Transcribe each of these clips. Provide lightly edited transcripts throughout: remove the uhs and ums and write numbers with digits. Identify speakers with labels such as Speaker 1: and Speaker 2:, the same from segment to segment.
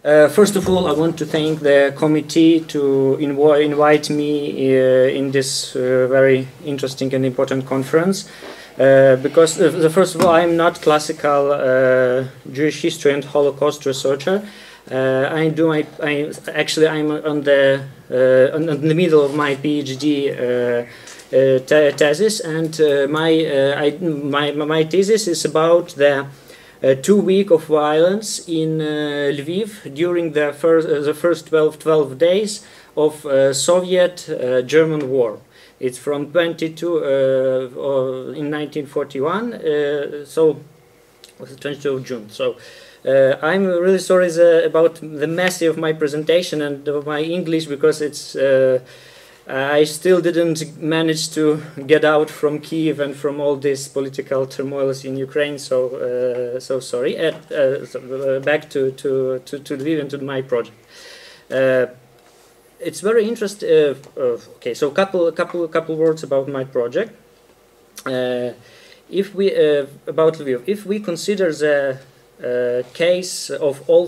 Speaker 1: First of all, I want to thank the committee to invite me in this very interesting and important conference. Because first of all, I'm not classical Jewish history and Holocaust researcher. I'm on the middle of my PhD thesis, and my thesis is about the 2 weeks of violence in Lviv during the first 12 days of Soviet-German war. It's from 22 in 1941, so 22 of June. So I'm really sorry about the mess of my presentation and of my English, because it's I still didn't manage to get out from Kyiv and from all this political turmoil in Ukraine. So so sorry. Back to Lviv and to my project. It's very interesting. Okay, so couple words about my project. If we about Lviv, if we consider the case of all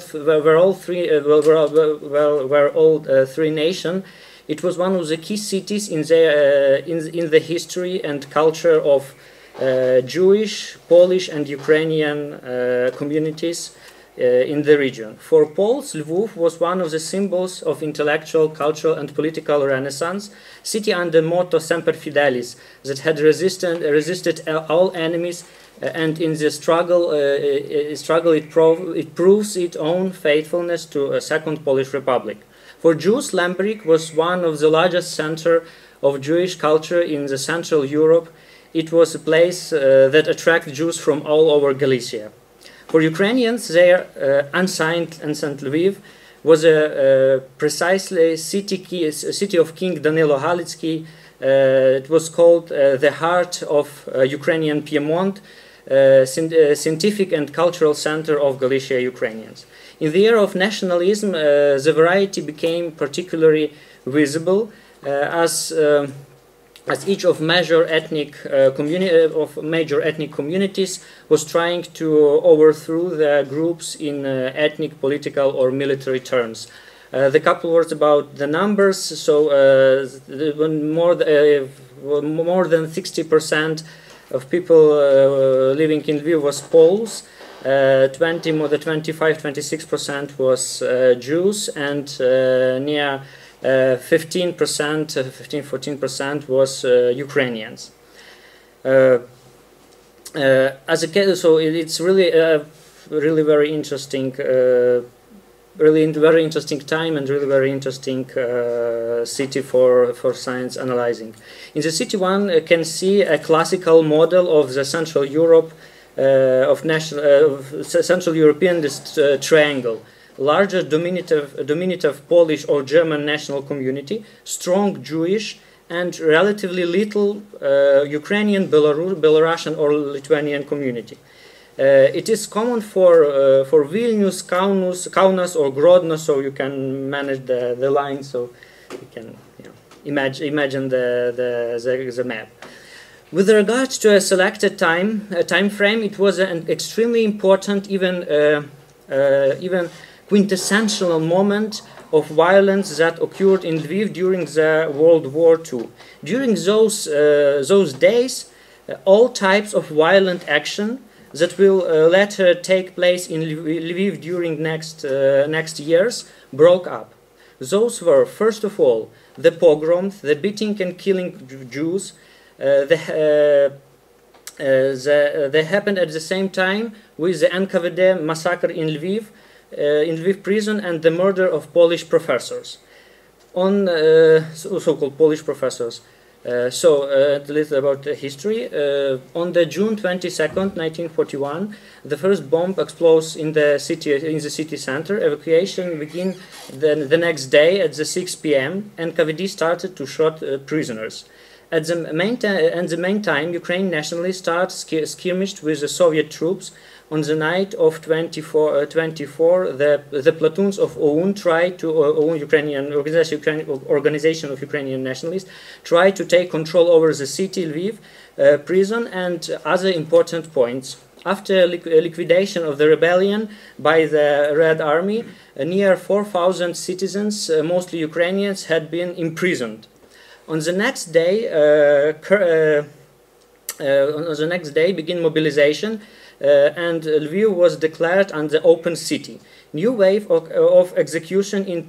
Speaker 1: three nations, it was one of the key cities in the history and culture of Jewish, Polish, and Ukrainian communities in the region. For Poles, Lviv was one of the symbols of intellectual, cultural, and political renaissance, city under motto Semper Fidelis, that had resisted all enemies, and in the struggle, it proves its own faithfulness to a Second Polish Republic. For Jews, Lemberg was one of the largest centers of Jewish culture in the Central Europe. It was a place that attracted Jews from all over Galicia. For Ukrainians, their ancient Lviv was precisely city of King Danilo Halicki. It was called the heart of Ukrainian Piedmont, scientific and cultural center of Galicia Ukrainians. In the era of nationalism, the variety became particularly visible as each of major ethnic communities was trying to overthrow the groups in ethnic, political, or military terms. The couple words about the numbers. So more than 60% of people living in Lviv was Poles. 25-26% was Jews, and near 15-14% was Ukrainians. As a case, so it's really very interesting, very interesting time, and really very interesting city for science analyzing. In the city, one can see a classical model of the Central Europe, Central European triangle. Larger dominative Polish or German national community, strong Jewish, and relatively little Ukrainian, Belarusian, or Lithuanian community. It is common for Vilnius, Kaunas, or Grodno, so you can manage the line, so you can imagine the map. With regards to a selected time frame, it was an extremely important, even quintessential moment of violence that occurred in Lviv during the World War II. During those days, all types of violent action that will later take place in Lviv during next years broke up. Those were, first of all, the pogroms, the beating and killing Jews. They happened at the same time with the NKVD massacre in Lviv prison, and the murder of Polish professors, so-called Polish professors. A little about the history. On the June 22nd, 1941, the first bomb explodes in the city center. Evacuation began the next day at the 6 p.m. NKVD started to shoot prisoners. At the meantime, Ukraine nationalists started skirmished with the Soviet troops. On the night of 24, the platoons of OUN tried to Organization of Ukrainian Nationalists tried to take control over the city Lviv prison and other important points after liquidation of the rebellion by the Red Army, near 4,000 citizens, mostly Ukrainians, had been imprisoned. On the next day, began mobilization, and Lviv was declared an open city. New wave of execution in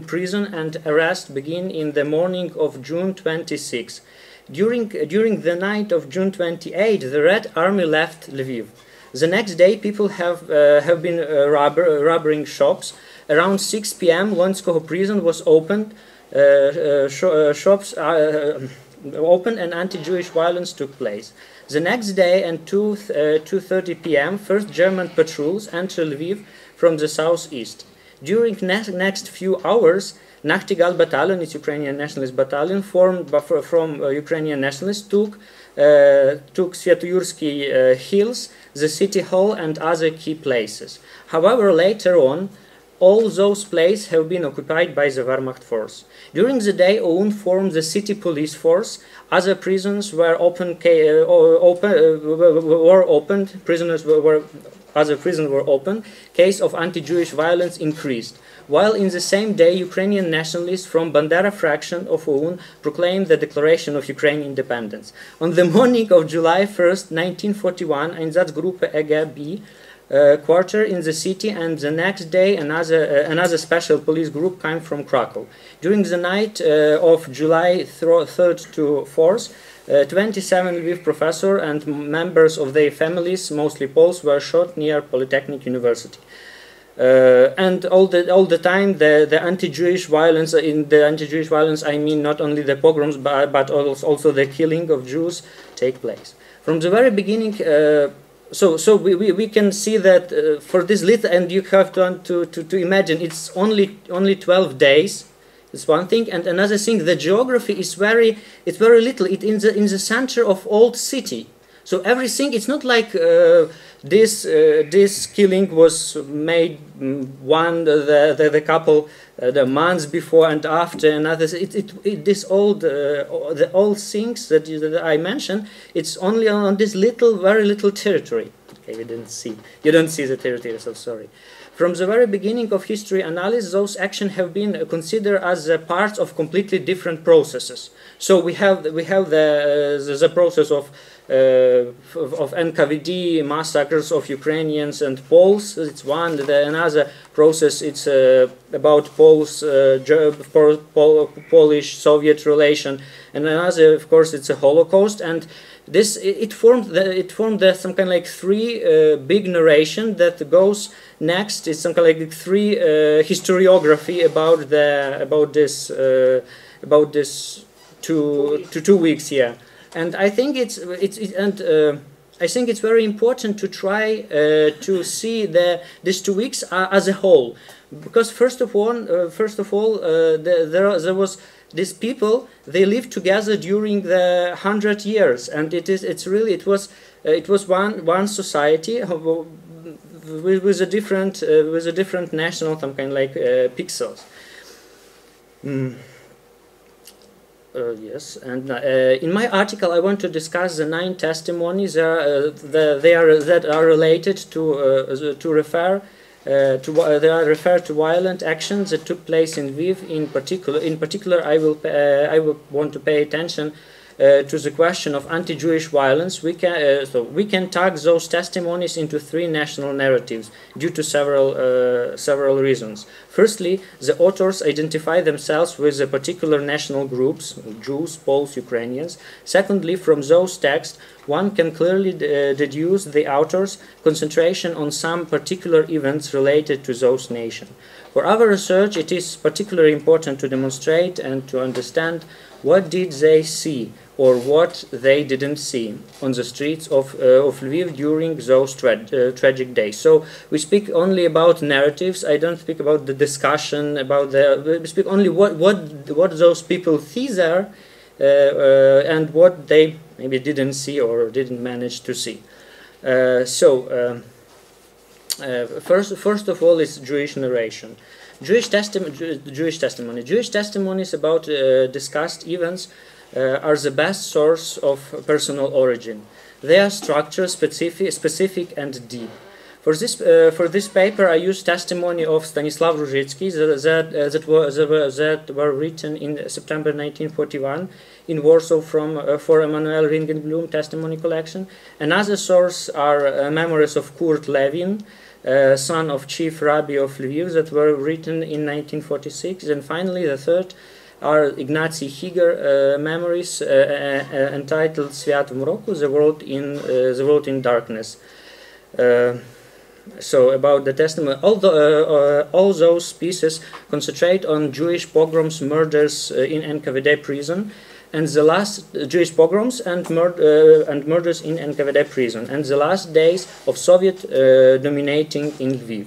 Speaker 1: prison and arrest began in the morning of June 26. During the night of June 28, the Red Army left Lviv. The next day, people have been robbing shops. Around 6 p.m., Lonskoho prison was opened. Shops opened and anti-Jewish violence took place. The next day at 2:30 p.m., first German patrols entered Lviv from the southeast. During next few hours, Nachtigal battalion, its Ukrainian nationalist battalion, formed from Ukrainian nationalists, took Sviatoyursky hills, the city hall, and other key places. However, later on, all those places have been occupied by the Wehrmacht force. During the day, OUN formed the city police force. Other prisons were opened. Other prisons were open. Case of anti-Jewish violence increased. While in the same day, Ukrainian nationalists from Bandera fraction of OUN proclaimed the declaration of Ukrainian independence. On the morning of July 1st, 1941, Einsatzgruppe EGB quarter in the city, and the next day another special police group came from Krakow. During the night of July 3rd to 4th, 27 Lviv professors and members of their families, mostly Poles, were shot near Polytechnic University. And all the time the anti-Jewish violence, in the anti-Jewish violence I mean not only the pogroms but also the killing of Jews take place. From the very beginning, so we can see that for this little, and you have to imagine it's only 12 days. It's one thing, and another thing, the geography is very little. It's in the center of old city. So everything, it's not like this killing was made the couple the months before and after, and others. This old the old things that I mentioned, it's only on this very little territory. Okay, you don't see the territory, so sorry. From the very beginning of history analysis, those actions have been considered as parts of completely different processes. So we have the process of NKVD, massacres of Ukrainians and Poles. It's one. Another process, it's about Poles, Polish-Soviet relation, and another, of course, it's a Holocaust. And this it formed some kind of like three big narration that goes next. It's some kind of like three historiography about this 2 weeks here. And I think it's very important to try to see these 2 weeks as a whole, because first of all, there was these people, they lived together during the 100 years, and it was one society with a different national some kind of like pixels. Yes, and in my article I want to discuss the 9 testimonies that are related to refer to violent actions that took place in Lviv. In particular, I will want to pay attention to the question of anti-Jewish violence. We can tag those testimonies into 3 national narratives due to several reasons. Firstly, the authors identify themselves with the particular national groups, Jews, Poles, Ukrainians. Secondly, from those texts, one can clearly deduce the authors' concentration on some particular events related to those nations. For our research, it is particularly important to demonstrate and to understand what did they see or what they didn't see on the streets of Lviv during those tragic days. So we speak only about narratives. I don't speak about the discussion about we speak only what those people see there and what they maybe didn't see or didn't manage to see. First of all is Jewish narration. Jewish testimony. Jewish testimonies about discussed events are the best source of personal origin. They are structured, specific and deep. For this paper, I used testimony of Stanislav Różycki that were written in September 1941 in Warsaw for Emanuel Ringenblum testimony collection. Another source are memories of Kurt Levin, son of chief rabbi of Lviv, that were written in 1946. And finally, the third are Ignacy Higer memories entitled Świat w mroku, the world in darkness. So about the testimony, all those pieces concentrate on Jewish pogroms, murders in NKVD prison, and the last Jewish pogroms and murders in NKVD prison, and the last days of Soviet dominating in Lviv.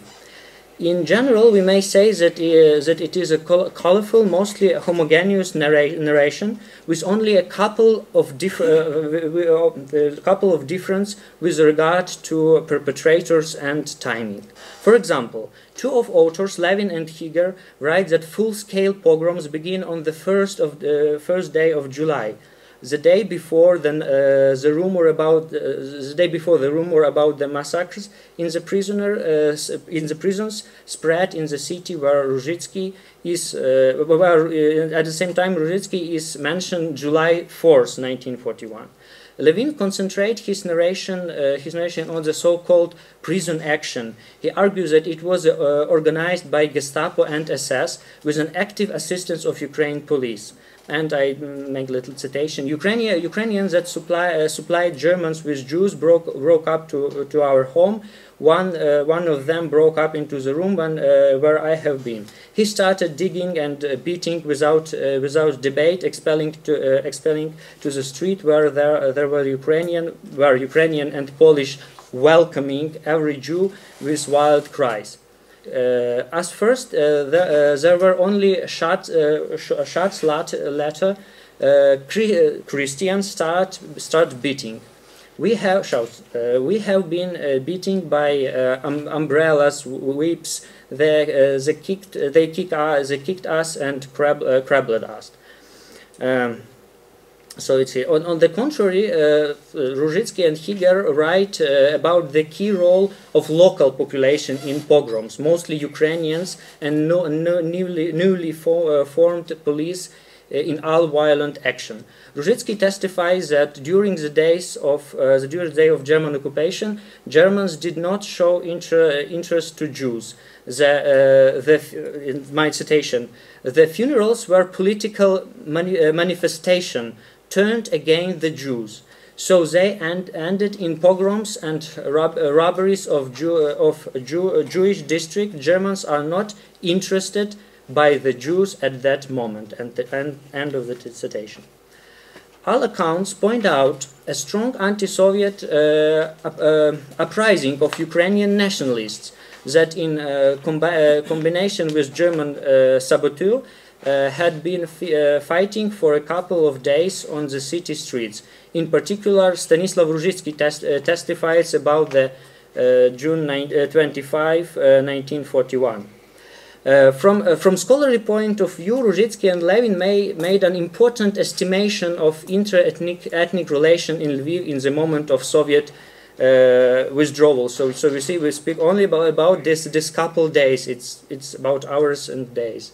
Speaker 1: In general, we may say that it is a colorful, mostly homogeneous narration with only a couple of difference with regard to perpetrators and timing. For example, two of authors, Levin and Higer, write that full-scale pogroms begin on the first day of July, the day before the rumor about the massacres in the prisons spread in the city where Różycki is at the same time Różycki is mentioned July 4th, 1941. Levin concentrates his narration on the so-called prison action. He argues that it was organized by Gestapo and SS with an active assistance of Ukraine police. And I make a little citation. Ukrainians that supplied Germans with Jews broke up to our home. One of them broke up into the room where I have been. He started digging and beating without debate, expelling to the street where there were Ukrainian and Polish welcoming every Jew with wild cries. As first, there were only shots later. Christians start beating. We have been beaten by umbrellas, whips. They kicked us and crabbled us. So it's here. On the contrary, Różycki and Higer write about the key role of local population in pogroms, mostly Ukrainians and newly formed police in all violent action. Różycki testifies that during the day of German occupation, Germans did not show interest to Jews. My citation: "The funerals were political manifestation turned against the Jews, so they ended in pogroms and robberies of Jewish district. Germans are not interested by the Jews at that moment." And the end of the citation. All accounts point out a strong anti-Soviet uprising of Ukrainian nationalists that, in combination with German saboteurs, had been fighting for a couple of days on the city streets. In particular, Stanislav Różycki testifies about the June 25, 1941. From scholarly point of view, Różycki and Levin made an important estimation of inter-ethnic relation in Lviv in the moment of Soviet withdrawal. So we see we speak only about this couple days. It's about hours and days.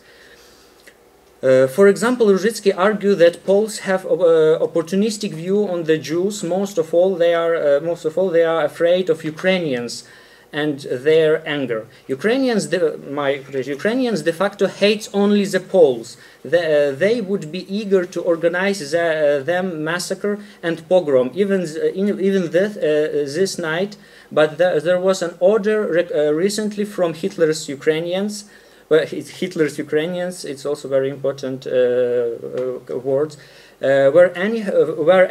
Speaker 1: For example, Różycki argued that Poles have opportunistic view on the Jews. Most of all, they are afraid of Ukrainians and their anger. Ukrainians de facto hate only the Poles. They would be eager to organize them massacre and pogrom even this night. But there was an order recently from Hitler's Ukrainians. Well, Hitler's Ukrainians, it's also very important words, where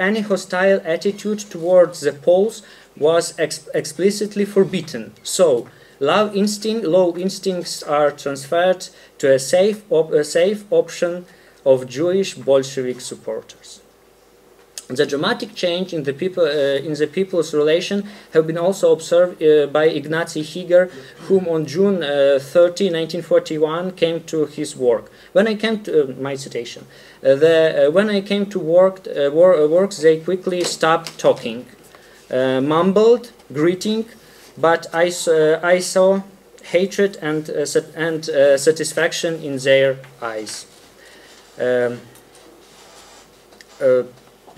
Speaker 1: any hostile attitude towards the Poles was explicitly forbidden. So, low instincts are transferred to a safe option of Jewish Bolshevik supporters. The dramatic change in the people's relation have been also observed by Ignacy Higer, whom on June 30, 1941, came to his work. When I came to my citation, when I came to works, they quickly stopped talking, mumbled, greeting, but I saw hatred and satisfaction in their eyes.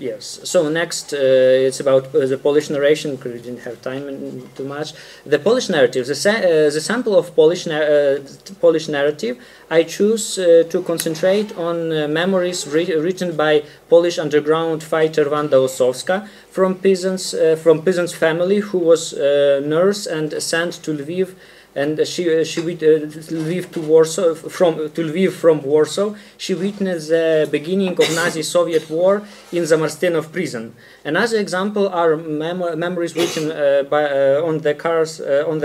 Speaker 1: Yes. So next, it's about the Polish narration, because we didn't have time too much. The Polish narrative, the sample of Polish narrative, I choose to concentrate on memories written by Polish underground fighter Wanda Ossowska from peasants family who was a nurse and sent to Lviv. And she Lviv to Warsaw from Warsaw. She witnessed the beginning of Nazi-Soviet war in Zamarstynov prison. Another example are memories written on the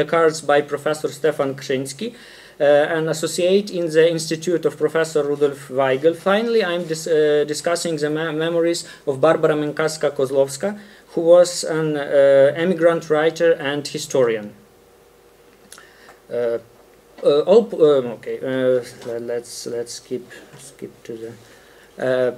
Speaker 1: cards by Professor Stefan Krzyński, an associate in the Institute of Professor Rudolf Weigel. Finally, I'm discussing the memories of Barbara Menkarska-Kozlowska, who was an emigrant writer and historian. Let's skip to the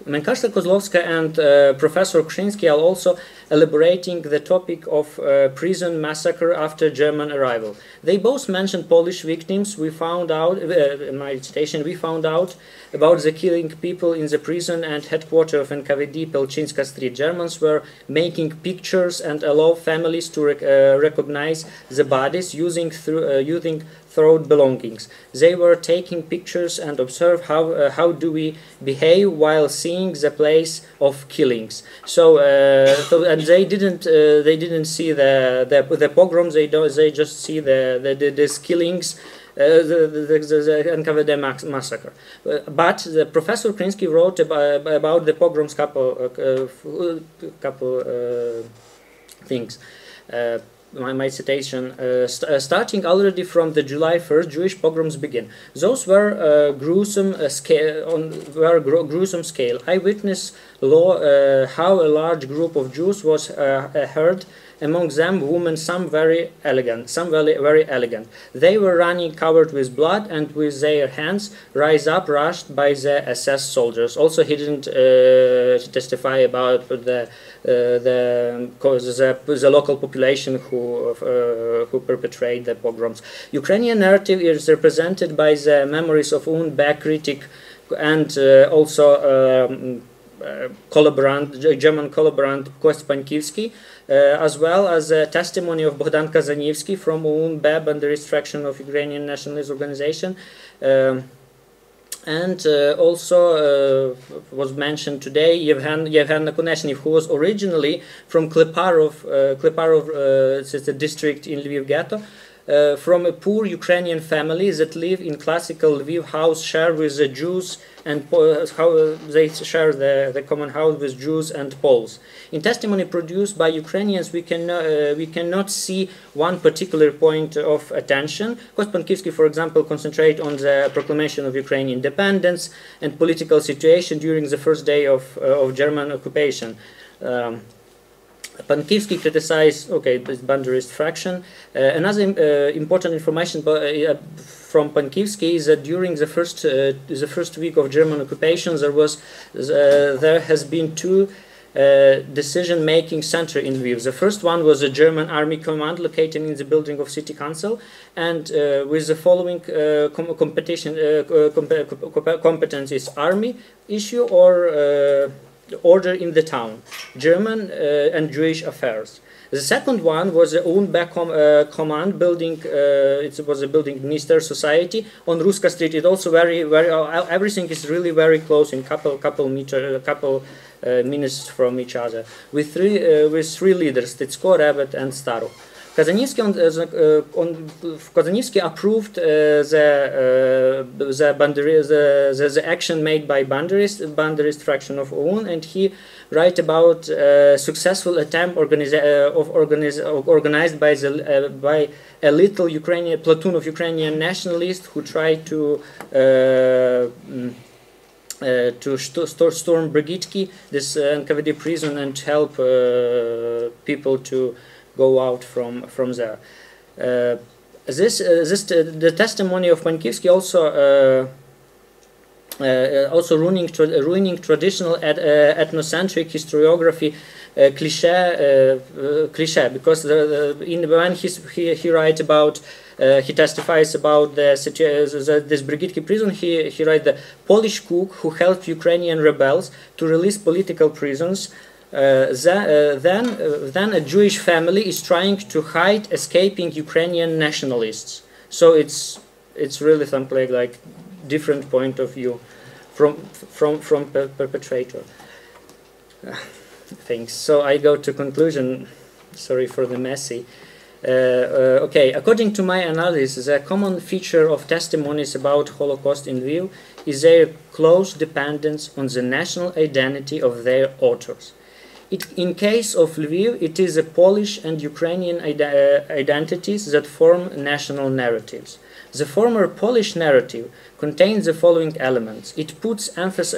Speaker 1: Menkarska-Kozlowska and Professor Krzyński are also elaborating the topic of prison massacre after German arrival. They both mentioned Polish victims. We found out, in my citation, we found out about the killing people in the prison and headquarters of NKVD, Pelczynska Street. Germans were making pictures and allow families to recognize the bodies using throat belongings. They were taking pictures and observe how do we behave while seeing the place of killings. And they didn't see the pogroms. They just see the killings. The NKVD massacre. But the Professor Krzyński wrote about the pogroms couple things. My citation, starting already from the July 1st, Jewish pogroms begin. Those were gruesome scale. Eyewitness law how a large group of Jews was heard. Among them, women, some very elegant. They were running covered with blood and with their hands rushed by the SS soldiers. Also, he didn't testify about the local population who perpetrate the pogroms. Ukrainian narrative is represented by the memories of Bear critic and also German collaborant Kost Pankivsky, as well as a testimony of Bogdan Kazaniewski from UNBEB and the Restriction of Ukrainian Nationalist Organization. And also was mentioned today Yevhen Nakonechny, who was originally from Kleparov, it's a district in Lviv ghetto, from a poor Ukrainian family that live in classical Lviv house shared with the Jews and how they share the common house with Jews and Poles. In testimony produced by Ukrainians, we cannot see one particular point of attention. Kost Pankivsky, for example, concentrate on the proclamation of Ukrainian independence and political situation during the first day of German occupation. Pankivsky criticized, this boundarist fraction. Another important information from Pankivsky is that during the first week of German occupation, there has been two decision-making center in Lviv. The first one was a German army command located in the building of city council, and with the following competencies: army issue or order in the town, German and Jewish affairs. The second one was the UNBEC command building. It was a building Dniester Society on Ruska Street. It also everything is really very close, in couple minutes from each other. With three leaders: Titsko, Rebet, and Staro. Kazaniewski approved the action made by Banderist fraction of OUN, and he write about successful attempt organized by a little platoon of Ukrainian nationalists who tried to to storm Brigitki, this NKVD prison, and help people to go out from there. The testimony of Mankivsky also ruining traditional ethnocentric historiography cliché, because when he writes about he testifies about this Brigitki prison, he writes the Polish cook who helped Ukrainian rebels to release political prisoners. Then a Jewish family is trying to hide escaping Ukrainian nationalists. So it's really something like different point of view from perpetrator. Thanks. So I go to conclusion. Sorry for the messy. Okay, according to my analysis, a common feature of testimonies about Holocaust in Lviv is their close dependence on the national identity of their authors. In case of Lviv, it is the Polish and Ukrainian identities that form national narratives. The former Polish narrative contains the following elements. It puts emphasis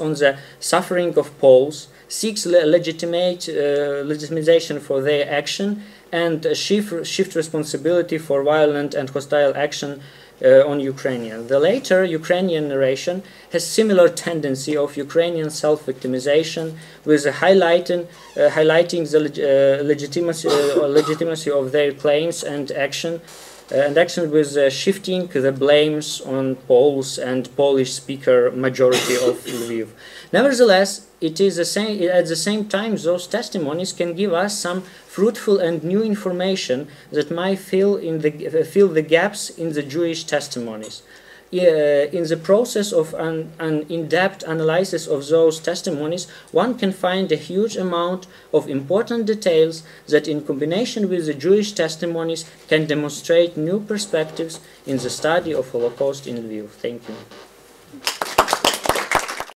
Speaker 1: on the suffering of Poles, seeks legitimization for their action, and shift responsibility for violent and hostile action on Ukrainian. The later Ukrainian narration has similar tendency of Ukrainian self-victimization, with highlighting the legitimacy of their claims and action with shifting the blames on Poles and Polish-speaker majority of Lviv. Nevertheless, it is at the same time those testimonies can give us some fruitful and new information that might fill the gaps in the Jewish testimonies. In the process of an in-depth analysis of those testimonies, one can find a huge amount of important details that, in combination with the Jewish testimonies, can demonstrate new perspectives in the study of Holocaust in Lviv. Thank you.